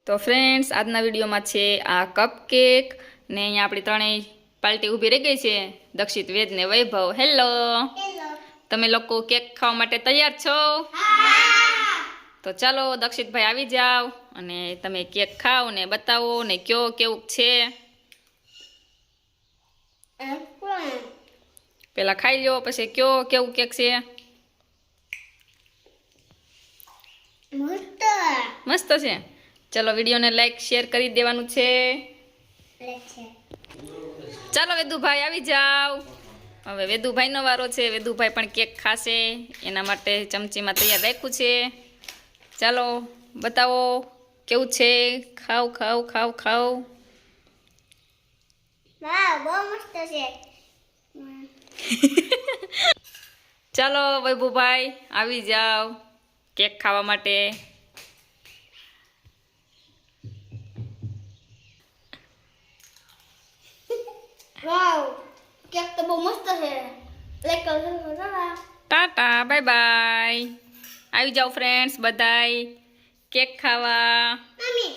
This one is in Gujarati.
તો ફ્રેન્ડ્સ આજના વિડીયોમાં છે આ કપકેક ને અહીંયા આપણી ત્રણેય પાર્ટી ઊભી રહી ગઈ છે દક્ષિત વેદ ને વૈભવ હેલો તમે લોકો કેક ખાવા માટે તૈયાર છો તો ચાલો દક્ષિતભાઈ આવી જાઓ અને તમે કેક ખાઓ ને બતાવો ને કયો કેવું છે પેલા ખાઈ લ્યો પછી કયો કેવું કેક છે મસ્ત છે ચલો વિડીયોને લાઈક શેર કરી દેવાનું છે ચાલો વેદુભાઈ આવી જાઓ હવે વેદુભાઈનો વારો છે વેદુભાઈ પણ કેક ખાશે એના માટે ચમચીમાં તૈયાર રાખ્યું છે ચાલો બતાવો કેવું છે ખાવ ખાવ ખાવ ખાવ વાહ બહુ મસ્ત છે ચાલો વૈભવભાઈ આવી જાઓ કેક ખાવા માટે વાવ કેક તો બહુ મસ્ત છે ટાટા બાય બાય આવી જાઓ ફ્રેન્ડ્સ બધાય કેક ખાવા મમ્મી